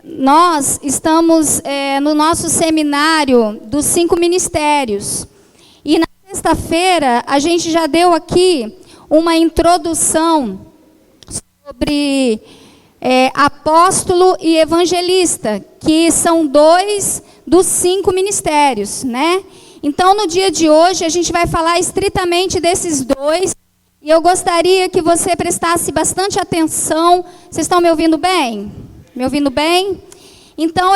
nós estamos no nosso seminário dos 5 ministérios. E na sexta-feira a gente já deu aqui uma introdução sobre apóstolo e evangelista, que são 2 dos 5 ministérios, né? Então, no dia de hoje, a gente vai falar estritamente desses 2, e eu gostaria que você prestasse bastante atenção. Vocês estão me ouvindo bem? Me ouvindo bem? Então,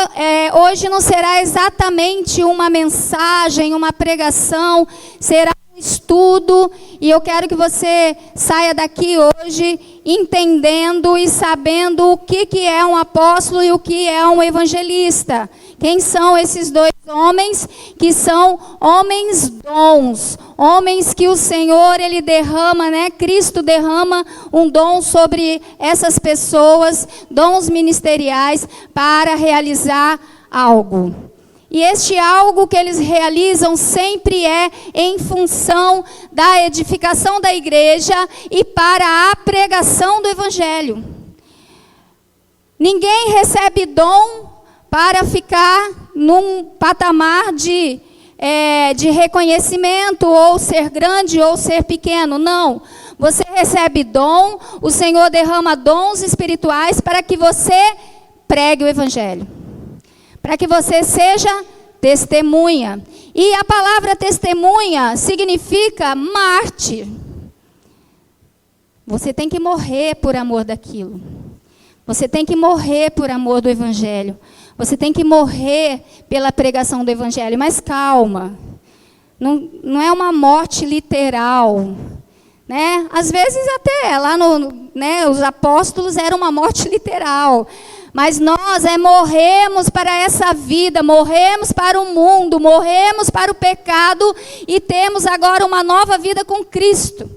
hoje não será exatamente uma mensagem, uma pregação, será um estudo, e eu quero que você saia daqui hoje entendendo e sabendo o que é um apóstolo e o que é um evangelista. Quem são esses 2 homens? Que são homens dons, homens que o Senhor, Ele derrama, né? Cristo derrama um dom sobre essas pessoas, dons ministeriais, para realizar algo. E este algo que eles realizam sempre é em função da edificação da igreja e para a pregação do Evangelho. Ninguém recebe dom para ficar num patamar de reconhecimento, ou ser grande ou ser pequeno. Não. Você recebe dom, o Senhor derrama dons espirituais para que você pregue o Evangelho. Para que você seja testemunha. E a palavra testemunha significa mártir. Você tem que morrer por amor daquilo. Você tem que morrer por amor do Evangelho. Você tem que morrer pela pregação do Evangelho. Mas calma, não é uma morte literal, né? Às vezes até lá os apóstolos era uma morte literal. Mas nós morremos para essa vida, morremos para o mundo, morremos para o pecado e temos agora uma nova vida com Cristo.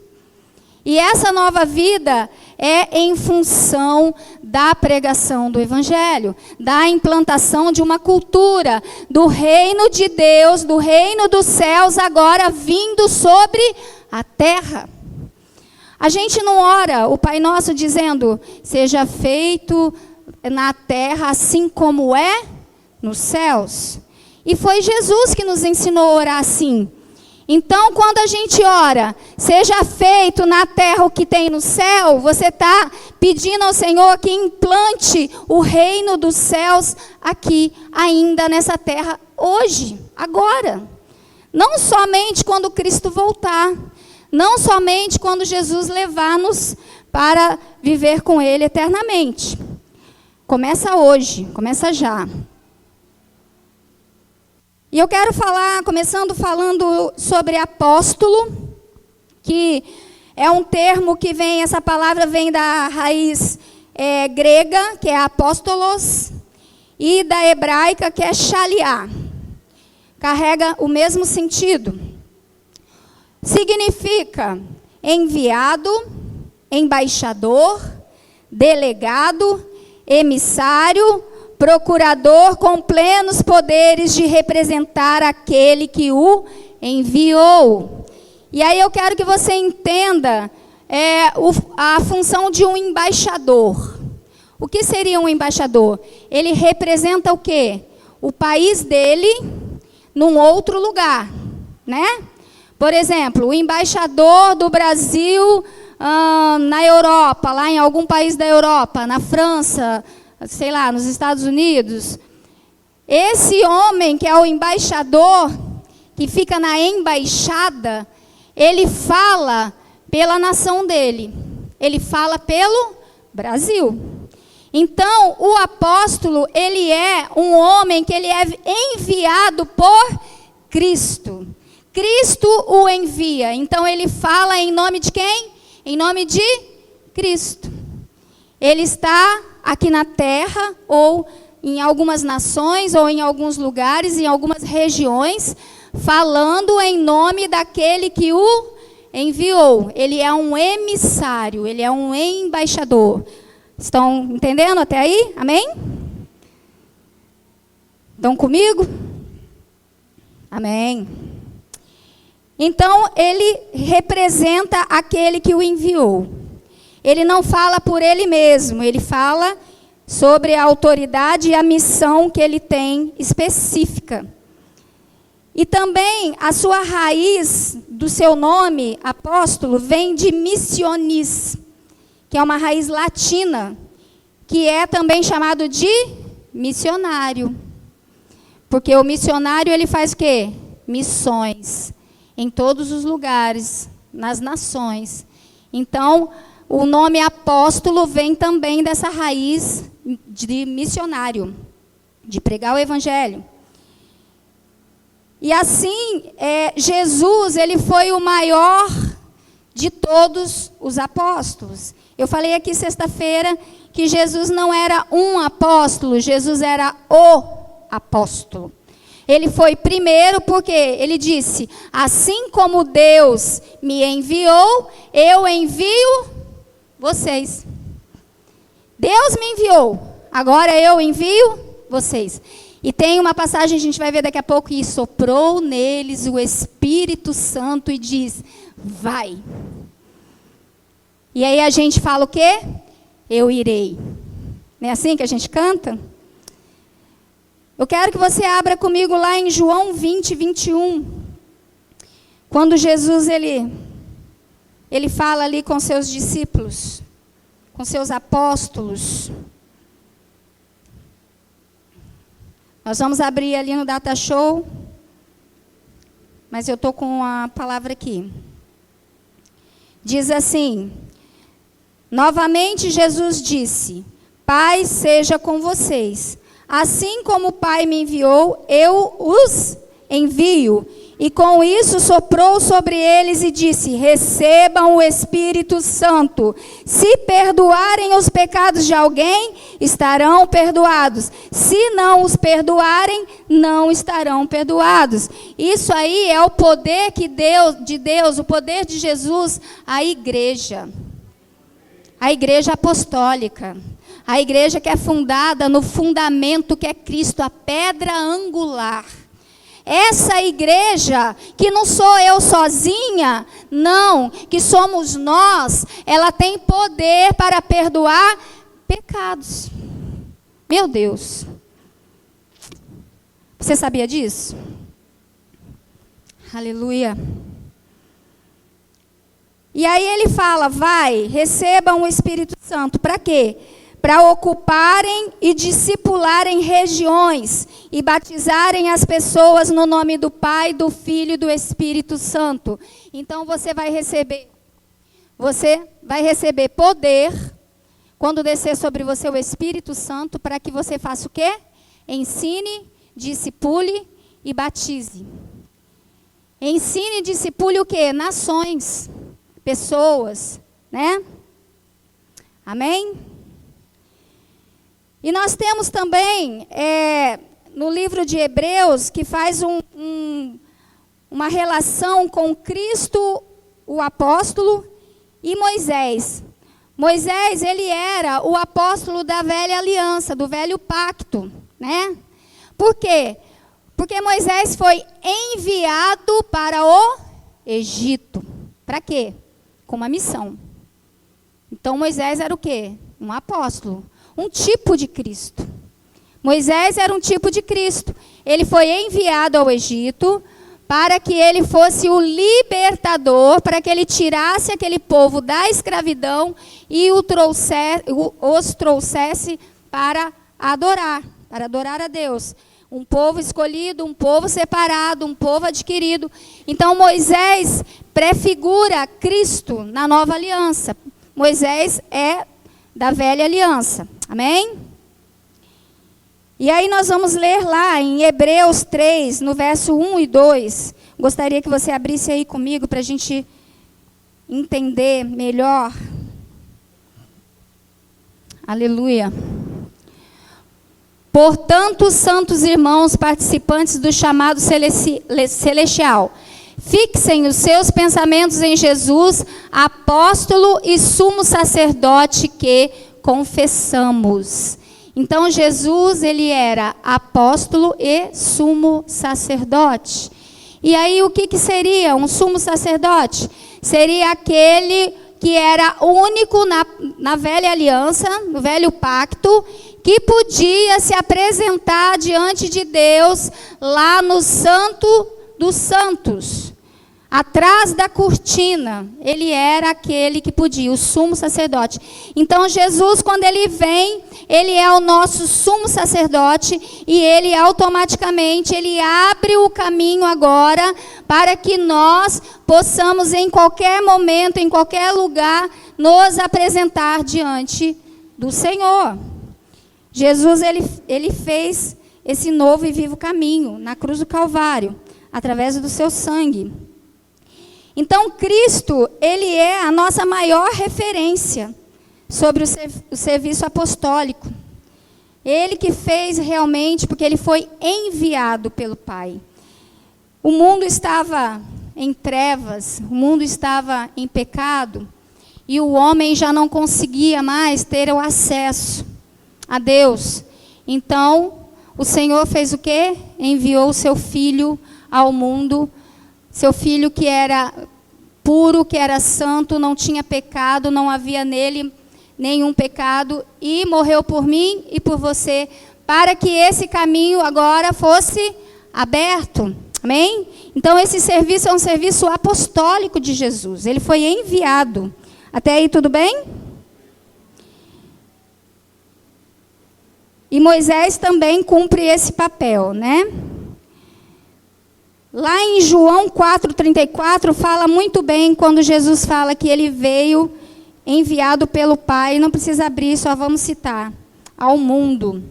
E essa nova vida é em função da pregação do Evangelho, da implantação de uma cultura, do reino de Deus, do reino dos céus, agora vindo sobre a terra. A gente não ora o Pai Nosso dizendo, seja feito na terra assim como é nos céus. E foi Jesus que nos ensinou a orar assim. Então, quando a gente ora, seja feito na terra o que tem no céu, você está pedindo ao Senhor que implante o reino dos céus aqui, ainda nessa terra, hoje, agora. Não somente quando Cristo voltar, não somente quando Jesus levar-nos para viver com Ele eternamente. Começa hoje, começa já. E eu quero falar, começando falando sobre apóstolo, que é um termo que vem, essa palavra vem da raiz grega, que é apóstolos, e da hebraica, que é shaliá. Carrega o mesmo sentido. Significa enviado, embaixador, delegado, emissário, procurador com plenos poderes de representar aquele que o enviou. E aí eu quero que você entenda a função de um embaixador. O que seria um embaixador? Ele representa o quê? O país dele num outro lugar, né? Por exemplo, o embaixador do Brasil na Europa, lá em algum país da Europa, na França, sei lá, nos Estados Unidos. Esse homem que é o embaixador, que fica na embaixada, ele fala pela nação dele. Ele fala pelo Brasil. Então, o apóstolo, ele é um homem que ele é enviado por Cristo. Cristo o envia. Então, ele fala em nome de quem? Em nome de Cristo. Ele está aqui na terra, ou em algumas nações, ou em alguns lugares, em algumas regiões, falando em nome daquele que o enviou. Ele é um emissário, ele é um embaixador. Estão entendendo até aí? Amém? Estão comigo? Amém. Então, ele representa aquele que o enviou. Ele não fala por ele mesmo, ele fala sobre a autoridade e a missão que ele tem específica. E também a sua raiz do seu nome, apóstolo, vem de missionis, que é uma raiz latina, que é também chamado de missionário. Porque o missionário, ele faz o quê? Missões em todos os lugares, nas nações. Então, o nome apóstolo vem também dessa raiz de missionário, de pregar o evangelho. E assim, Jesus, ele foi o maior de todos os apóstolos. Eu falei aqui sexta-feira que Jesus não era um apóstolo, Jesus era o apóstolo. Ele foi primeiro porque ele disse, assim como Deus me enviou, eu envio vocês. Deus me enviou, agora eu envio vocês. E tem uma passagem, a gente vai ver daqui a pouco, e soprou neles o Espírito Santo e diz, vai. E aí a gente fala o quê? Eu irei. Não é assim que a gente canta? Eu quero que você abra comigo lá em João 20, 21. Quando Jesus, ele fala ali com seus discípulos, com seus apóstolos. Nós vamos abrir ali no Data Show, mas eu estou com a palavra aqui. Diz assim, novamente Jesus disse, Pai seja com vocês. Assim como o Pai me enviou, eu os envio. E com isso soprou sobre eles e disse, recebam o Espírito Santo. Se perdoarem os pecados de alguém, estarão perdoados. Se não os perdoarem, não estarão perdoados. Isso aí é o poder de Deus, o poder de Jesus, a igreja apostólica. A igreja que é fundada no fundamento que é Cristo, a pedra angular. Essa igreja, que não sou eu sozinha, não, que somos nós, ela tem poder para perdoar pecados. Meu Deus. Você sabia disso? Aleluia. E aí ele fala, vai, recebam o Espírito Santo. Para quê? Para ocuparem e discipularem regiões e batizarem as pessoas no nome do Pai, do Filho e do Espírito Santo. Então você vai receber poder quando descer sobre você o Espírito Santo para que você faça o quê? Ensine, discipule e batize. Ensine e discipule o quê? Nações, pessoas, né? Amém? E nós temos também, no livro de Hebreus, que faz uma relação com Cristo, o apóstolo, e Moisés. Moisés, ele era o apóstolo da velha aliança, do velho pacto, né? Por quê? Porque Moisés foi enviado para o Egito. Para quê? Com uma missão. Então Moisés era o quê? Um apóstolo. Um tipo de Cristo. Moisés era um tipo de Cristo. Ele foi enviado ao Egito para que ele fosse o libertador, para que ele tirasse aquele povo da escravidão e os trouxesse para adorar a Deus. Um povo escolhido, um povo separado, um povo adquirido. Então Moisés prefigura Cristo na nova aliança. Moisés é da velha aliança. Amém? E aí nós vamos ler lá em Hebreus 3, no verso 1 e 2. Gostaria que você abrisse aí comigo para a gente entender melhor. Aleluia. Portanto, santos irmãos, participantes do chamado celestial, fixem os seus pensamentos em Jesus, apóstolo e sumo sacerdote que confessamos. Então Jesus, ele era apóstolo e sumo sacerdote. E aí o que seria um sumo sacerdote? Seria aquele que era único na velha aliança, no velho pacto, que podia se apresentar diante de Deus lá no Santo dos Santos. Atrás da cortina, ele era aquele que podia, o sumo sacerdote. Então Jesus, quando ele vem, ele é o nosso sumo sacerdote e ele automaticamente, ele abre o caminho agora para que nós possamos em qualquer momento, em qualquer lugar, nos apresentar diante do Senhor. Jesus, ele fez esse novo e vivo caminho na cruz do Calvário, através do seu sangue. Então, Cristo, ele é a nossa maior referência sobre o serviço apostólico. Ele que fez realmente, porque ele foi enviado pelo Pai. O mundo estava em trevas, o mundo estava em pecado, e o homem já não conseguia mais ter o acesso a Deus. Então, o Senhor fez o quê? Enviou o seu Filho ao mundo, seu Filho que era puro, que era santo, não tinha pecado, não havia nele nenhum pecado, e morreu por mim e por você, para que esse caminho agora fosse aberto. Amém? Então esse serviço é um serviço apostólico de Jesus, ele foi enviado. Até aí tudo bem? E Moisés também cumpre esse papel, né? Lá em João 4,34, fala muito bem quando Jesus fala que ele veio enviado pelo Pai. Não precisa abrir, só vamos citar. Ao mundo.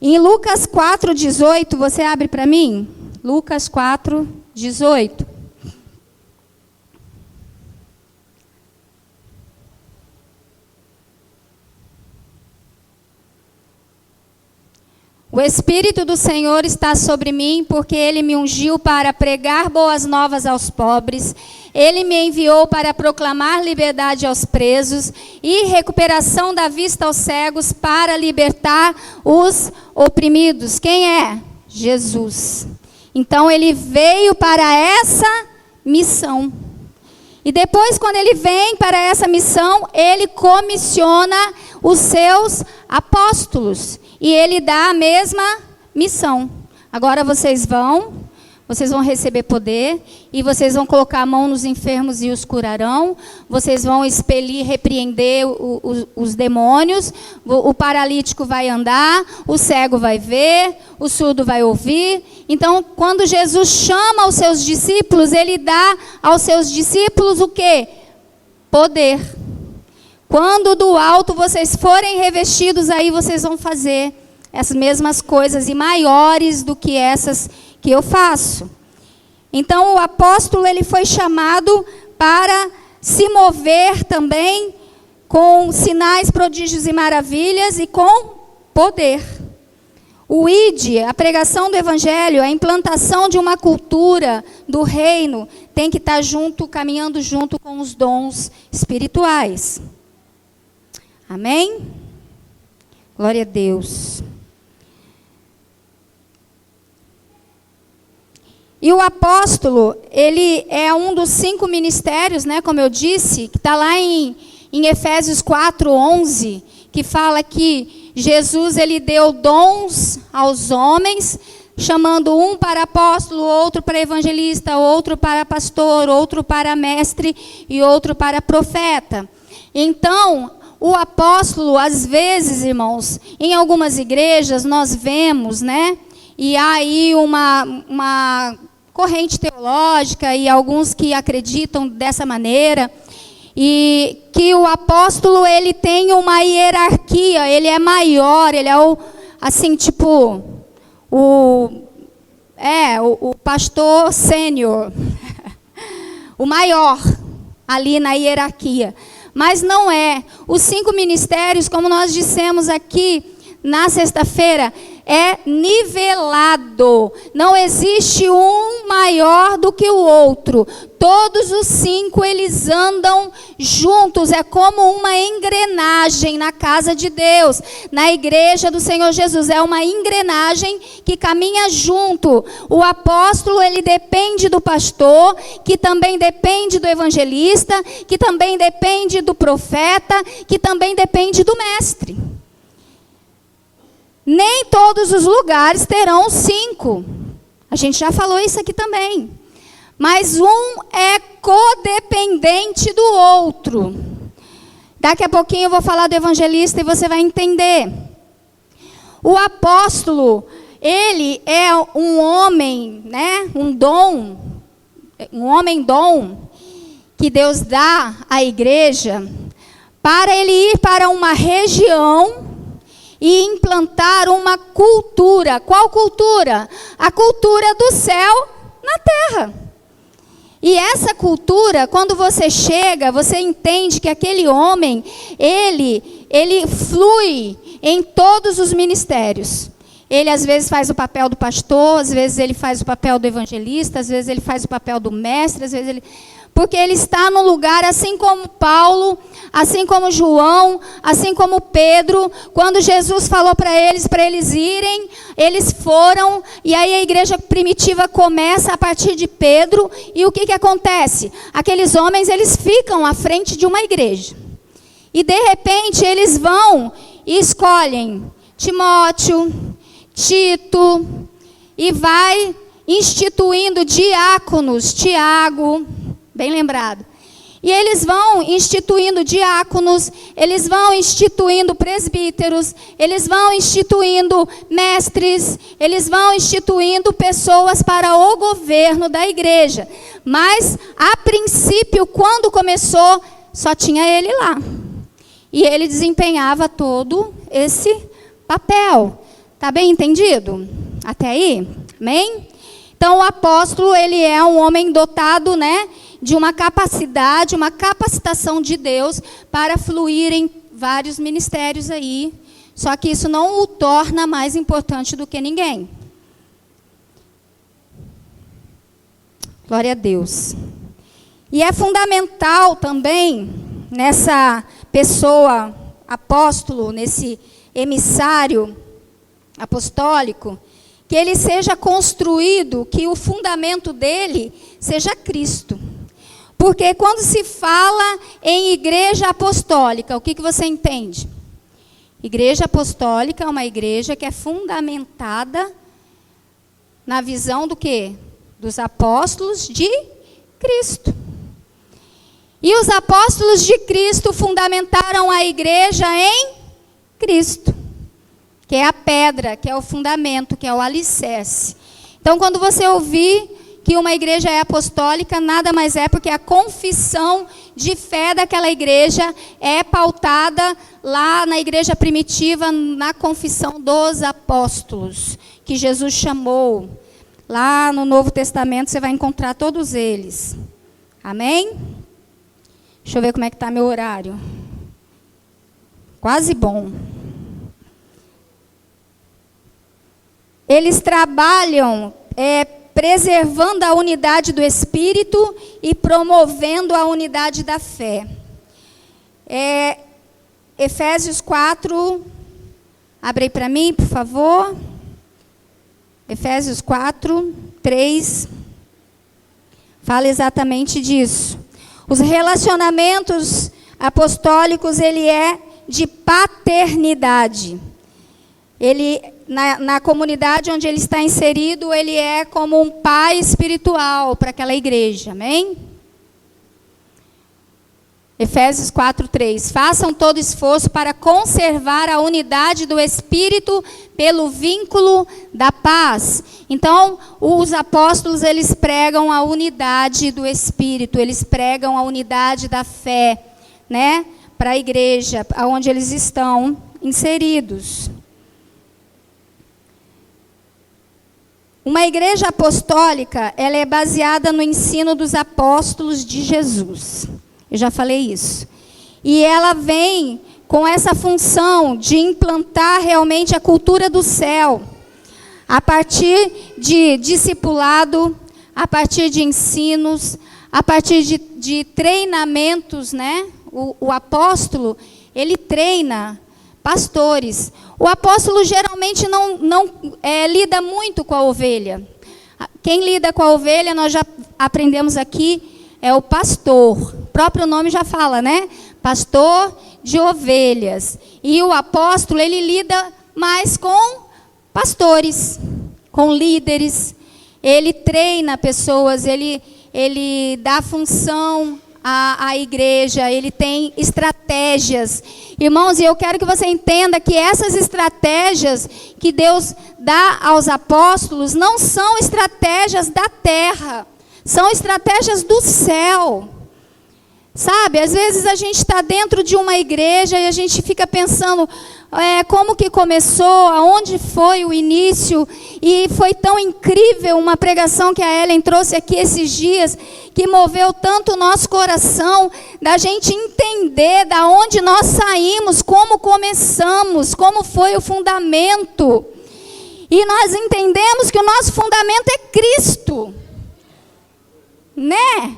Em Lucas 4,18, você abre para mim? Lucas 4,18. O Espírito do Senhor está sobre mim, porque Ele me ungiu para pregar boas novas aos pobres. Ele me enviou para proclamar liberdade aos presos e recuperação da vista aos cegos, para libertar os oprimidos. Quem é? Jesus. Então Ele veio para essa missão. E depois, quando Ele vem para essa missão, Ele comissiona os seus apóstolos. E Ele dá a mesma missão. Agora vocês vão receber poder, e vocês vão colocar a mão nos enfermos e os curarão, vocês vão expelir, repreender os demônios, o paralítico vai andar, o cego vai ver, o surdo vai ouvir. Então, quando Jesus chama os seus discípulos, Ele dá aos seus discípulos o quê? Poder. Quando do alto vocês forem revestidos, aí vocês vão fazer as mesmas coisas e maiores do que essas que eu faço. Então o apóstolo, ele foi chamado para se mover também com sinais, prodígios e maravilhas e com poder. O ID, a pregação do evangelho, a implantação de uma cultura do reino, tem que estar junto, caminhando junto com os dons espirituais. Amém? Glória a Deus. E o apóstolo, ele é um dos 5 ministérios, né, como eu disse, que está lá em Efésios 4:11, que fala que Jesus, ele deu dons aos homens, chamando um para apóstolo, outro para evangelista, outro para pastor, outro para mestre e outro para profeta. Então, o apóstolo, às vezes, irmãos, em algumas igrejas nós vemos, né? E há aí uma corrente teológica e alguns que acreditam dessa maneira, e que o apóstolo, ele tem uma hierarquia, ele é maior, ele é o, assim, tipo, o pastor sênior, o maior ali na hierarquia. Mas não é. Os 5 ministérios, como nós dissemos aqui na sexta-feira, é nivelado. Não existe um maior do que o outro. Todos os 5, eles andam juntos. É como uma engrenagem na casa de Deus, na igreja do Senhor Jesus. É uma engrenagem que caminha junto. O apóstolo, ele depende do pastor, que também depende do evangelista, que também depende do profeta, que também depende do mestre. nem todos os lugares terão 5. A gente já falou isso aqui também. Mas um é codependente do outro. Daqui a pouquinho eu vou falar do evangelista e você vai entender. O apóstolo, ele é um homem, né? Um homem-dom que Deus dá à igreja para ele ir para uma região e implantar uma cultura. Qual cultura? A cultura do céu na terra. E essa cultura, quando você chega, você entende que aquele homem, ele flui em todos os ministérios. Ele às vezes faz o papel do pastor, às vezes ele faz o papel do evangelista, às vezes ele faz o papel do mestre, às vezes ele... Porque ele está no lugar, assim como Paulo, assim como João, assim como Pedro. Quando Jesus falou para eles irem, eles foram. E aí a igreja primitiva começa a partir de Pedro. E o que acontece? Aqueles homens, eles ficam à frente de uma igreja. E de repente eles vão e escolhem Timóteo, Tito, e vai instituindo diáconos, Tiago... Bem lembrado. E eles vão instituindo diáconos, eles vão instituindo presbíteros, eles vão instituindo mestres, eles vão instituindo pessoas para o governo da igreja. Mas, a princípio, quando começou, só tinha ele lá. E ele desempenhava todo esse papel. Está bem entendido? Até aí? Amém? Então, o apóstolo, ele é um homem dotado, né, de uma capacidade, uma capacitação de Deus para fluir em vários ministérios aí. Só que isso não o torna mais importante do que ninguém. Glória a Deus. E é fundamental também, nessa pessoa apóstolo, nesse emissário apostólico, que ele seja construído, que o fundamento dele seja Cristo. Porque quando se fala em igreja apostólica, o que você entende? Igreja apostólica é uma igreja que é fundamentada na visão do quê? Dos apóstolos de Cristo. E os apóstolos de Cristo fundamentaram a igreja em Cristo, que é a pedra, que é o fundamento, que é o alicerce. Então, quando você ouvir que uma igreja é apostólica, nada mais é porque a confissão de fé daquela igreja é pautada lá na igreja primitiva, na confissão dos apóstolos, que Jesus chamou. Lá no Novo Testamento você vai encontrar todos eles. Amém? Deixa eu ver como é que está meu horário. Quase bom. Eles trabalham preservando a unidade do Espírito e promovendo a unidade da fé. Efésios 4, abre aí para mim, por favor. Efésios 4, 3, fala exatamente disso. Os relacionamentos apostólicos, ele é de paternidade. Ele, na comunidade onde ele está inserido, ele é como um pai espiritual para aquela igreja, amém? Efésios 4:3. Façam todo esforço para conservar a unidade do Espírito pelo vínculo da paz. Então, os apóstolos, eles pregam a unidade do Espírito, eles pregam a unidade da fé, né? Para a igreja, onde eles estão inseridos. Uma igreja apostólica, ela é baseada no ensino dos apóstolos de Jesus. Eu já falei isso. E ela vem com essa função de implantar realmente a cultura do céu. A partir de discipulado, a partir de ensinos, a partir de treinamentos, né? O apóstolo, ele treina pastores. O apóstolo geralmente não lida muito com a ovelha. Quem lida com a ovelha, nós já aprendemos aqui, é o pastor. O próprio nome já fala, né? Pastor de ovelhas. E o apóstolo, ele lida mas com pastores, com líderes. Ele treina pessoas, ele dá função à igreja, ele tem estratégias. Irmãos, e eu quero que você entenda que essas estratégias que Deus dá aos apóstolos não são estratégias da terra, são estratégias do céu. Sabe, às vezes a gente está dentro de uma igreja e a gente fica pensando como que começou, aonde foi o início, e foi tão incrível uma pregação que a Ellen trouxe aqui esses dias, que moveu tanto o nosso coração, da gente entender da onde nós saímos, como começamos, como foi o fundamento. E nós entendemos que o nosso fundamento é Cristo, né?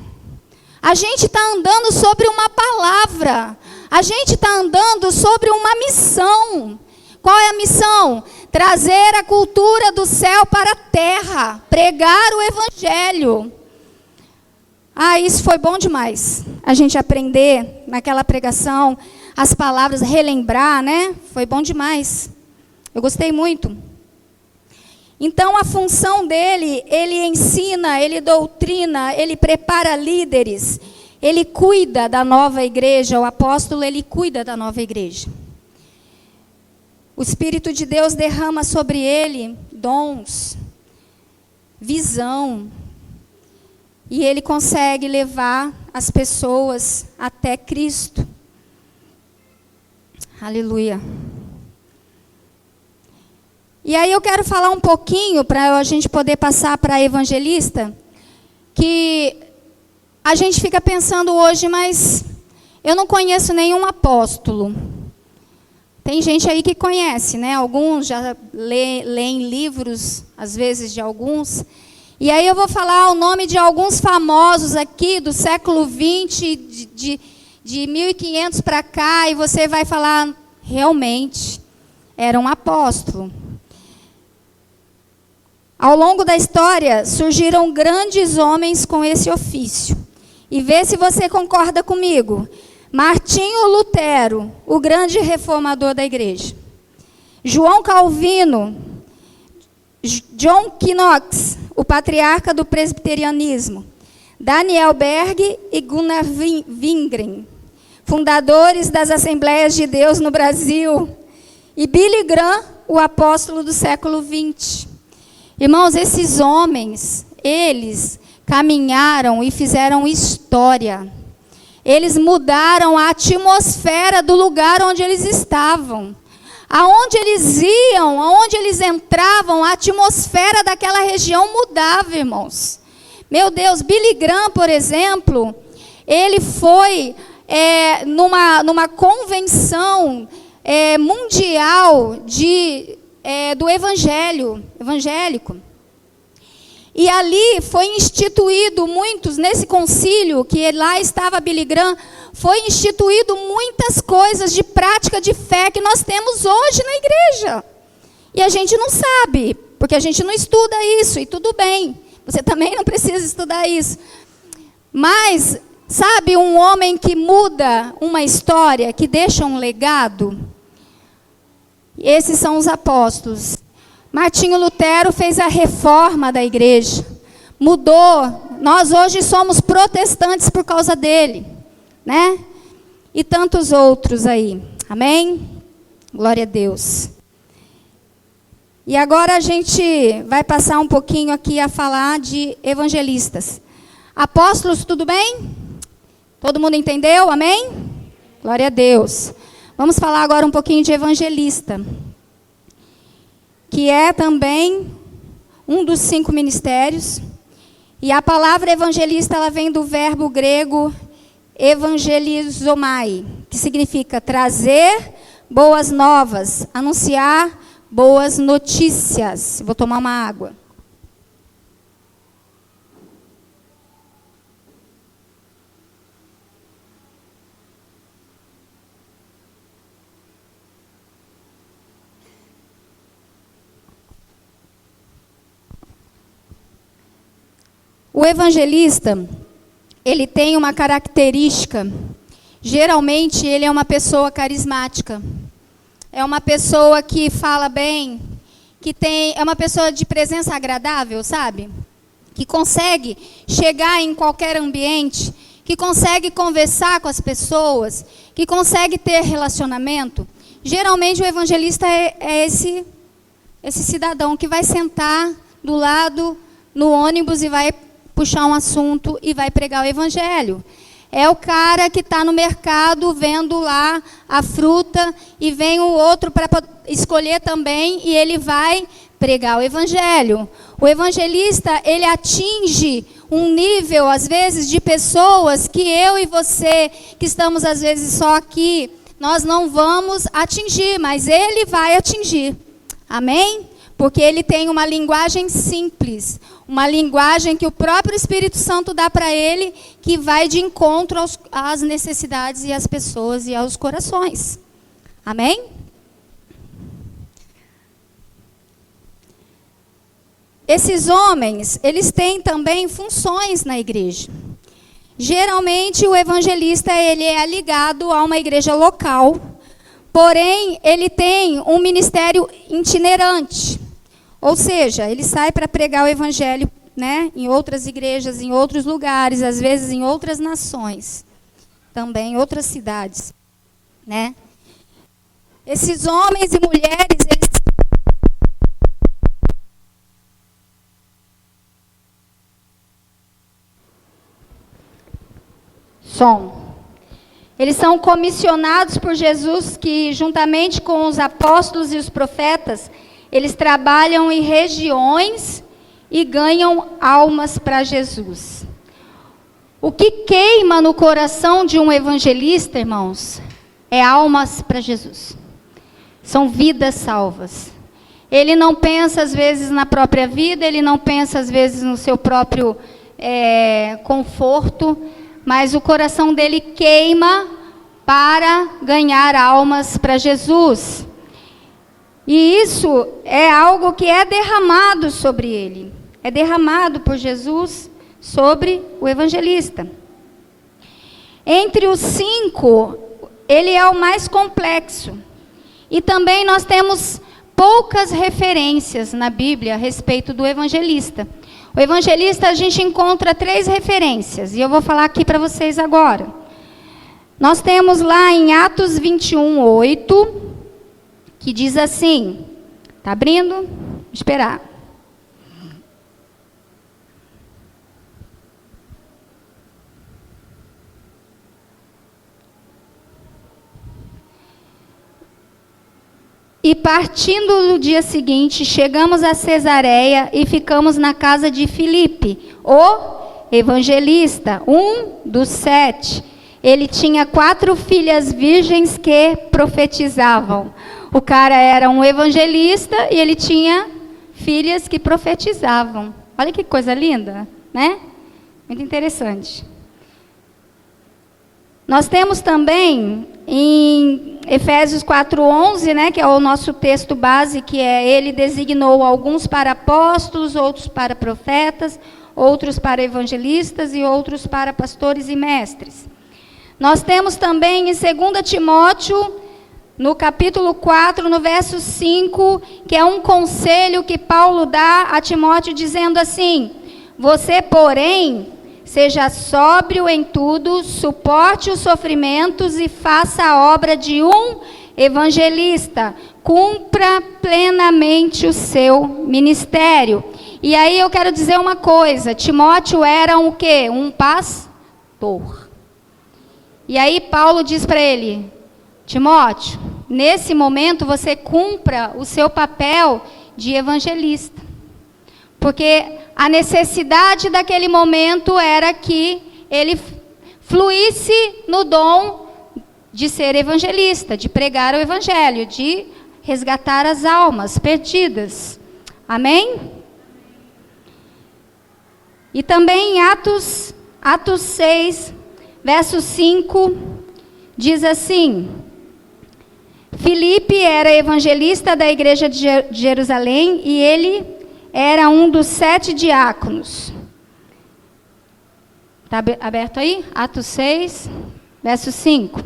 A gente está andando sobre uma palavra. A gente está andando sobre uma missão. Qual é a missão? Trazer a cultura do céu para a terra. Pregar o evangelho. Isso foi bom demais. A gente aprender naquela pregação as palavras, relembrar, né? Foi bom demais. Eu gostei muito. Então, a função dele, ele ensina, ele doutrina, ele prepara líderes, ele cuida da nova igreja, o apóstolo, ele cuida da nova igreja. O Espírito de Deus derrama sobre ele dons, visão, e ele consegue levar as pessoas até Cristo. Aleluia. E aí eu quero falar um pouquinho, para a gente poder passar para a evangelista, que a gente fica pensando hoje, mas eu não conheço nenhum apóstolo. Tem gente aí que conhece, né? Alguns já leem livros, às vezes, de alguns. E aí eu vou falar o nome de alguns famosos aqui do século XX, de 1500 para cá, e você vai falar, realmente, era um apóstolo. Ao longo da história, surgiram grandes homens com esse ofício. E vê se você concorda comigo. Martinho Lutero, o grande reformador da igreja. João Calvino. John Knox, o patriarca do presbiterianismo. Daniel Berg e Gunnar Wingren, fundadores das Assembleias de Deus no Brasil. E Billy Graham, o apóstolo do século XX. Irmãos, esses homens, eles caminharam e fizeram história. Eles mudaram a atmosfera do lugar onde eles estavam. Aonde eles iam, aonde eles entravam, a atmosfera daquela região mudava, irmãos. Meu Deus, Billy Graham, por exemplo, ele foi numa convenção mundial do evangélico. E ali foi instituído nesse concílio, que lá estava Billy Graham, foi instituído muitas coisas de prática de fé que nós temos hoje na igreja. E a gente não sabe, porque a gente não estuda isso, e tudo bem. Você também não precisa estudar isso. Mas, sabe, um homem que muda uma história, que deixa um legado? Esses são os apóstolos. Martinho Lutero fez a reforma da igreja. Mudou. Nós hoje somos protestantes por causa dele, né? E tantos outros aí. Amém? Glória a Deus. E agora a gente vai passar um pouquinho aqui a falar de evangelistas. Apóstolos, tudo bem? Todo mundo entendeu? Amém? Glória a Deus. Vamos falar agora um pouquinho de evangelista, que é também um dos 5 ministérios. E a palavra evangelista, ela vem do verbo grego evangelizomai, que significa trazer boas novas, anunciar boas notícias. Vou tomar uma água. O evangelista, ele tem uma característica, geralmente ele é uma pessoa carismática. é uma pessoa que fala bem, é uma pessoa de presença agradável, sabe? Que consegue chegar em qualquer ambiente, que consegue conversar com as pessoas, que consegue ter relacionamento. Geralmente o evangelista é esse cidadão que vai sentar do lado no ônibus e vai puxar um assunto e vai pregar o evangelho. É o cara que está no mercado vendo lá a fruta e vem o outro para escolher também e ele vai pregar o evangelho. O evangelista, ele atinge um nível, às vezes, de pessoas que eu e você, que estamos às vezes só aqui, nós não vamos atingir, mas ele vai atingir. Amém? Porque ele tem uma linguagem simples, uma linguagem que o próprio Espírito Santo dá para ele, que vai de encontro às necessidades e às pessoas e aos corações. Amém? Esses homens, eles têm também funções na igreja. Geralmente o evangelista ele é ligado a uma igreja local, porém ele tem um ministério itinerante. Ou seja, ele sai para pregar o evangelho, né, em outras igrejas, em outros lugares, às vezes em outras nações, também em outras cidades, né? Esses homens e mulheres, eles Eles são comissionados por Jesus, que juntamente com os apóstolos e os profetas, eles trabalham em regiões e ganham almas para Jesus. O que queima no coração de um evangelista, irmãos, é almas para Jesus. São vidas salvas. Ele não pensa às vezes na própria vida, ele não pensa às vezes no seu próprio conforto, mas o coração dele queima para ganhar almas para Jesus. E isso é algo que é derramado sobre ele. É derramado por Jesus sobre o evangelista. Entre os 5, ele é o mais complexo. E também nós temos poucas referências na Bíblia a respeito do evangelista. O evangelista a gente encontra 3 referências, e eu vou falar aqui para vocês agora. Nós temos lá em Atos 21, 8, que diz assim, está abrindo? Vou esperar. E partindo no dia seguinte, chegamos a Cesareia e ficamos na casa de Filipe, o evangelista, um dos 7. Ele tinha 4 filhas virgens que profetizavam. O cara era um evangelista e ele tinha filhas que profetizavam. Olha que coisa linda, né? Muito interessante. Nós temos também em Efésios 4:11, né, que é o nosso texto base, que é: ele designou alguns para apóstolos, outros para profetas, outros para evangelistas e outros para pastores e mestres. Nós temos também em 2 Timóteo, no capítulo 4, no verso 5, que é um conselho que Paulo dá a Timóteo, dizendo assim: você, porém, seja sóbrio em tudo, suporte os sofrimentos e faça a obra de um evangelista. Cumpra plenamente o seu ministério. E aí eu quero dizer uma coisa: Timóteo era um quê? Um pastor. E aí Paulo diz para ele: Timóteo, nesse momento você cumpra o seu papel de evangelista. Porque a necessidade daquele momento era que ele fluísse no dom de ser evangelista, de pregar o evangelho, de resgatar as almas perdidas. Amém? E também em Atos 6, verso 5, diz assim: Filipe era evangelista da igreja de Jerusalém e ele era um dos 7 diáconos. Está aberto aí? Atos 6, verso 5.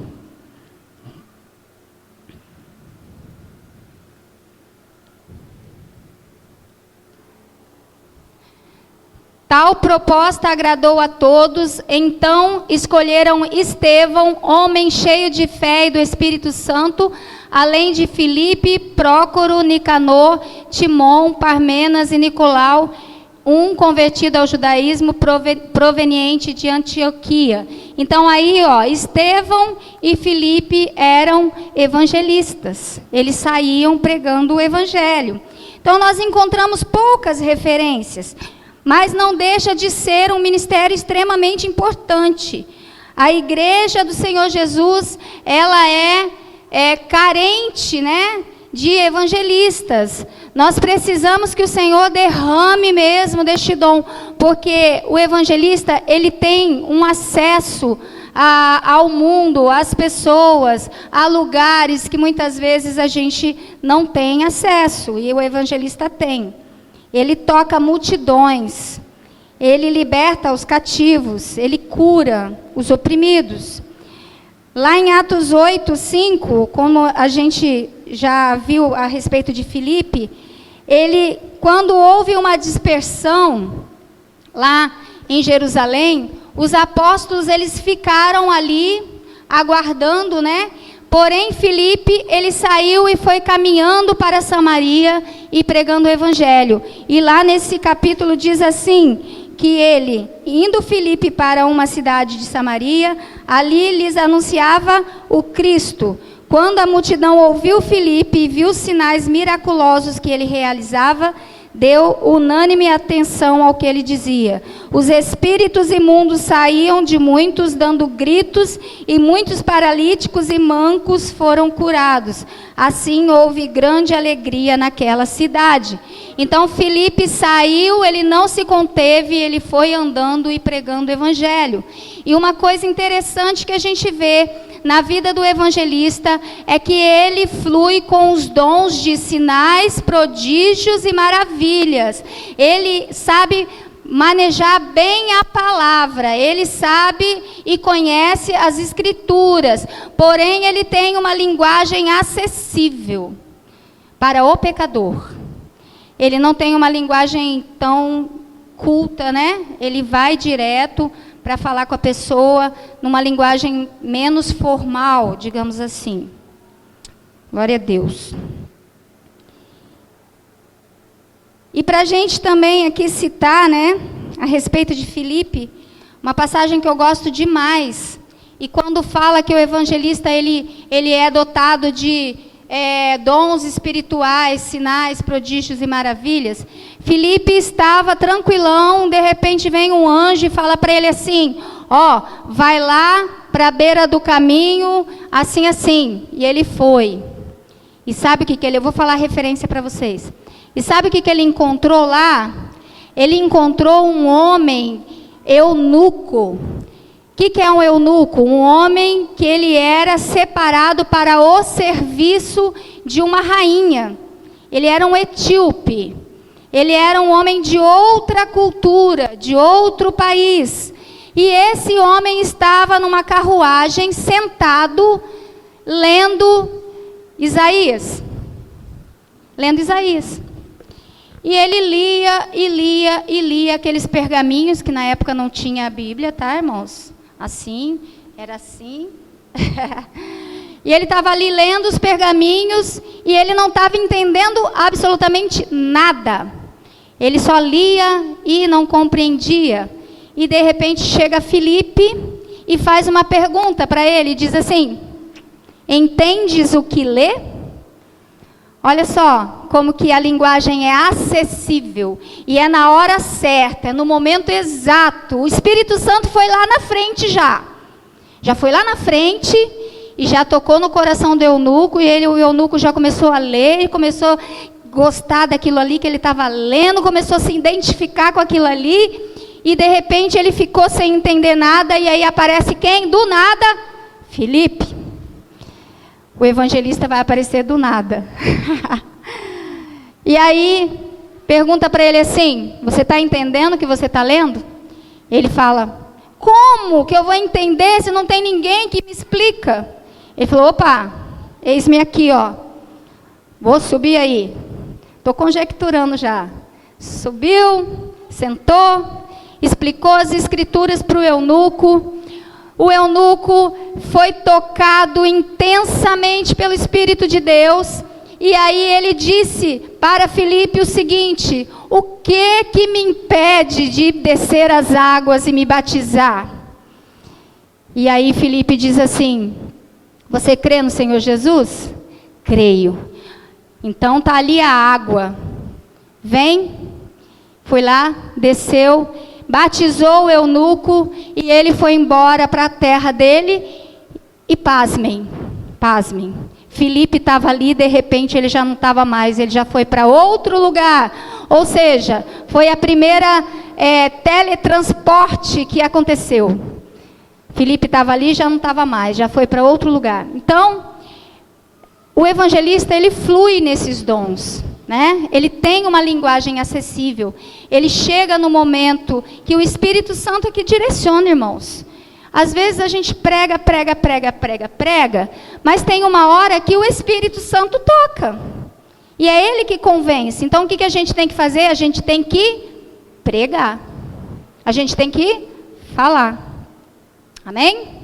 Tal proposta agradou a todos, então escolheram Estevão, homem cheio de fé e do Espírito Santo, além de Filipe, Prócoro, Nicanor, Timon, Parmenas e Nicolau, um convertido ao judaísmo proveniente de Antioquia. Então aí, Estevão e Filipe eram evangelistas. Eles saíam pregando o evangelho. Então nós encontramos poucas referências, mas não deixa de ser um ministério extremamente importante. A igreja do Senhor Jesus, ela é carente, né, de evangelistas. Nós precisamos que o Senhor derrame mesmo deste dom, porque o evangelista, ele tem um acesso ao mundo, às pessoas, a lugares que muitas vezes a gente não tem acesso, e o evangelista tem. Ele toca multidões, ele liberta os cativos, ele cura os oprimidos. Lá em Atos 8, 5, como a gente já viu a respeito de Filipe, quando houve uma dispersão lá em Jerusalém, os apóstolos, eles ficaram ali aguardando, né? Porém, Filipe, ele saiu e foi caminhando para Samaria e pregando o evangelho. E lá nesse capítulo diz assim, que ele, indo Filipe para uma cidade de Samaria, ali lhes anunciava o Cristo. Quando a multidão ouviu Filipe e viu os sinais miraculosos que ele realizava, deu unânime atenção ao que ele dizia. Os espíritos imundos saíam de muitos, dando gritos, e muitos paralíticos e mancos foram curados. Assim houve grande alegria naquela cidade. Então Filipe saiu, ele não se conteve, ele foi andando e pregando o evangelho. E uma coisa interessante que a gente vê na vida do evangelista é que ele flui com os dons de sinais, prodígios e maravilhas. Ele sabe manejar bem a palavra, ele sabe e conhece as escrituras, porém ele tem uma linguagem acessível para o pecador. Ele não tem uma linguagem tão culta, né? Ele vai direto para falar com a pessoa numa linguagem menos formal, digamos assim. Glória a Deus. E para a gente também aqui citar, né, a respeito de Filipe, uma passagem que eu gosto demais, e quando fala que o evangelista ele é dotado de dons espirituais, sinais, prodígios e maravilhas. Filipe estava tranquilão, de repente vem um anjo e fala para ele assim, vai lá para a beira do caminho, assim, assim. E ele foi. E sabe o que ele... Eu vou falar a referência para vocês. E sabe o que ele encontrou lá? Ele encontrou um homem eunuco. O que é um eunuco? Um homem que ele era separado para o serviço de uma rainha. Ele era um etíope. Ele era um homem de outra cultura, de outro país. E esse homem estava numa carruagem, sentado, lendo Isaías. Lendo Isaías. E ele lia e lia e lia aqueles pergaminhos, que na época não tinha a Bíblia, tá, irmãos? Assim, era assim. E ele estava ali lendo os pergaminhos e ele não estava entendendo absolutamente nada. Ele só lia e não compreendia. E de repente chega Filipe e faz uma pergunta para ele, diz assim, entendes o que lê? Olha só, como que a linguagem é acessível, e é na hora certa, é no momento exato. O Espírito Santo foi lá na frente já foi lá na frente, e já tocou no coração do eunuco, e o eunuco já começou a ler, e começou a gostar daquilo ali que ele estava lendo, começou a se identificar com aquilo ali, e de repente ele ficou sem entender nada, e aí aparece quem? Do nada, Filipe. O evangelista vai aparecer do nada. E aí, pergunta para ele assim, você está entendendo o que você está lendo? Ele fala, como que eu vou entender se não tem ninguém que me explica? Ele falou, opa, eis-me aqui, vou subir aí. Estou conjecturando já. Subiu, sentou, explicou as escrituras para o eunuco. O eunuco foi tocado intensamente pelo Espírito de Deus. E aí ele disse para Filipe o seguinte: o que me impede de descer as águas e me batizar? E aí Filipe diz assim: você crê no Senhor Jesus? Creio. Então está ali a água. Vem. Foi lá, desceu, batizou o eunuco e ele foi embora para a terra dele. E pasmem. Filipe estava ali, de repente ele já não estava mais, ele já foi para outro lugar. Ou seja, foi a primeira teletransporte que aconteceu. Filipe estava ali, já não estava mais, já foi para outro lugar. Então, o evangelista, ele flui nesses dons, né? Ele tem uma linguagem acessível. Ele chega no momento que o Espírito Santo é que direciona, irmãos. Às vezes a gente prega, mas tem uma hora que o Espírito Santo toca. E é Ele que convence. Então o que a gente tem que fazer? A gente tem que pregar. A gente tem que falar. Amém?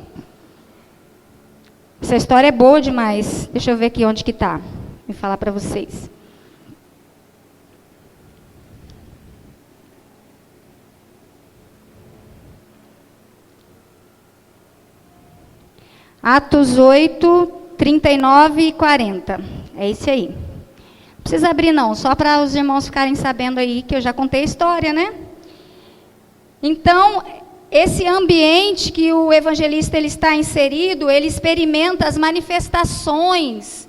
Essa história é boa demais. Deixa eu ver aqui onde que está. Vou falar para vocês. Atos 8, 39 e 40. É esse aí. Não precisa abrir não, só para os irmãos ficarem sabendo aí que eu já contei a história, né? Então, esse ambiente que o evangelista ele está inserido, ele experimenta as manifestações,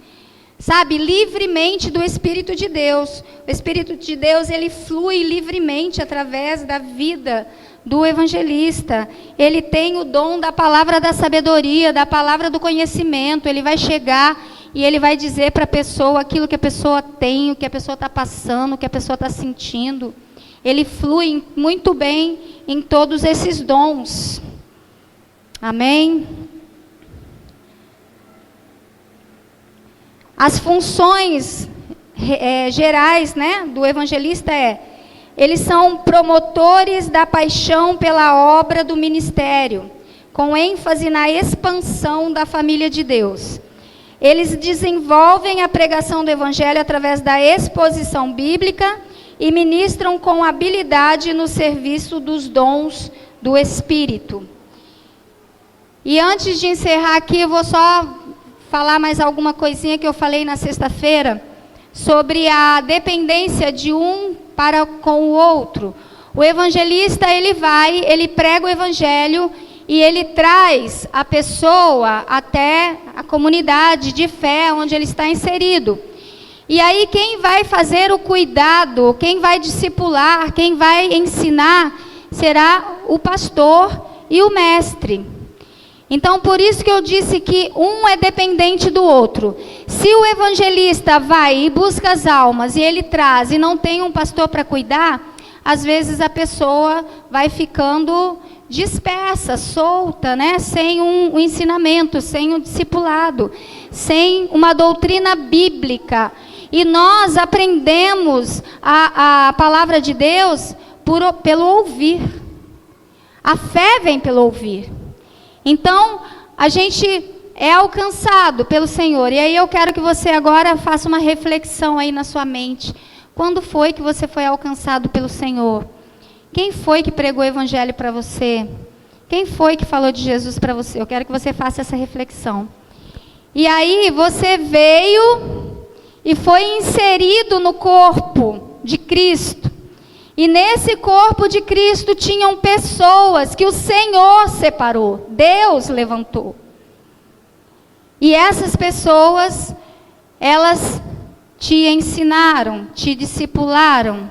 sabe, livremente do Espírito de Deus. O Espírito de Deus, ele flui livremente através da vida do evangelista. Ele tem o dom da palavra da sabedoria, da palavra do conhecimento. Ele vai chegar e ele vai dizer para a pessoa aquilo que a pessoa tem, o que a pessoa está passando, o que a pessoa está sentindo. Ele flui muito bem em todos esses dons. Amém? As funções gerais, né, do evangelista eles são promotores da paixão pela obra do ministério, com ênfase na expansão da família de Deus. Eles desenvolvem a pregação do evangelho através da exposição bíblica e ministram com habilidade no serviço dos dons do Espírito. E antes de encerrar aqui, eu vou só falar mais alguma coisinha que eu falei na sexta-feira, sobre a dependência de um para com o outro. O evangelista, ele prega o evangelho e ele traz a pessoa até a comunidade de fé onde ele está inserido. E aí quem vai fazer o cuidado, quem vai discipular, quem vai ensinar, será o pastor e o mestre. Então, por isso que eu disse que um é dependente do outro. Se o evangelista vai e busca as almas e ele traz e não tem um pastor para cuidar, às vezes a pessoa vai ficando dispersa, solta, né? Sem um ensinamento, sem um discipulado, sem uma doutrina bíblica. E nós aprendemos a palavra de Deus pelo ouvir. A fé vem pelo ouvir. Então, a gente é alcançado pelo Senhor. E aí eu quero que você agora faça uma reflexão aí na sua mente. Quando foi que você foi alcançado pelo Senhor? Quem foi que pregou o evangelho para você? Quem foi que falou de Jesus para você? Eu quero que você faça essa reflexão. E aí você veio e foi inserido no corpo de Cristo. E nesse corpo de Cristo tinham pessoas que o Senhor separou, Deus levantou. E essas pessoas, elas te ensinaram, te discipularam,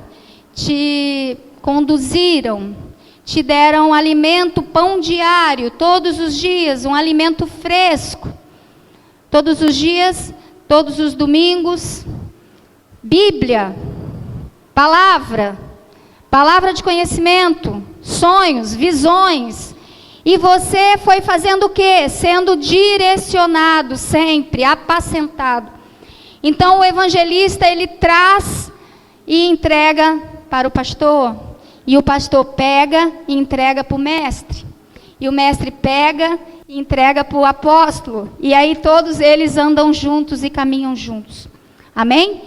te conduziram, te deram alimento, pão diário, todos os dias, um alimento fresco. Todos os dias, todos os domingos, Bíblia, palavra de conhecimento, sonhos, visões. E você foi fazendo o quê? Sendo direcionado sempre, apacentado. Então o evangelista, ele traz e entrega para o pastor. e o pastor pega e entrega para o mestre. E o mestre pega e entrega para o apóstolo. E aí todos eles andam juntos e caminham juntos. Amém?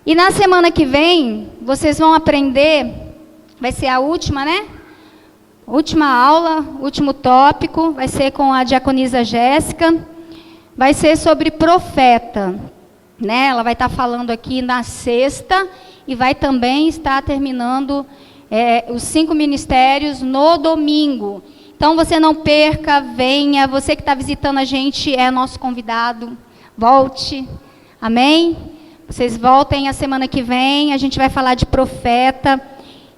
E na semana que vem, vocês vão aprender, vai ser a última, né? Última aula, último tópico, vai ser com a diaconisa Jéssica. Vai ser sobre profeta, né? Ela vai estar falando aqui na sexta e vai também estar terminando os 5 ministérios no domingo. Então você não perca, venha. Você que está visitando a gente é nosso convidado. Volte, amém? Vocês voltem a semana que vem, a gente vai falar de profeta.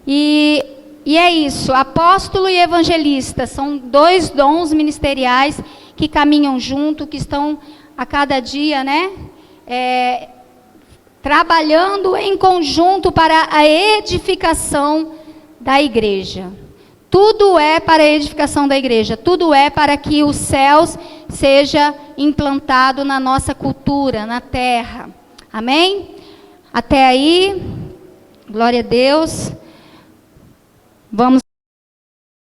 E é isso, apóstolo e evangelista são 2 dons ministeriais que caminham junto, que estão a cada dia, né, trabalhando em conjunto para a edificação da igreja. Tudo é para a edificação da igreja, tudo é para que os céus seja implantado na nossa cultura, na terra. Amém? Até aí, glória a Deus. Vamos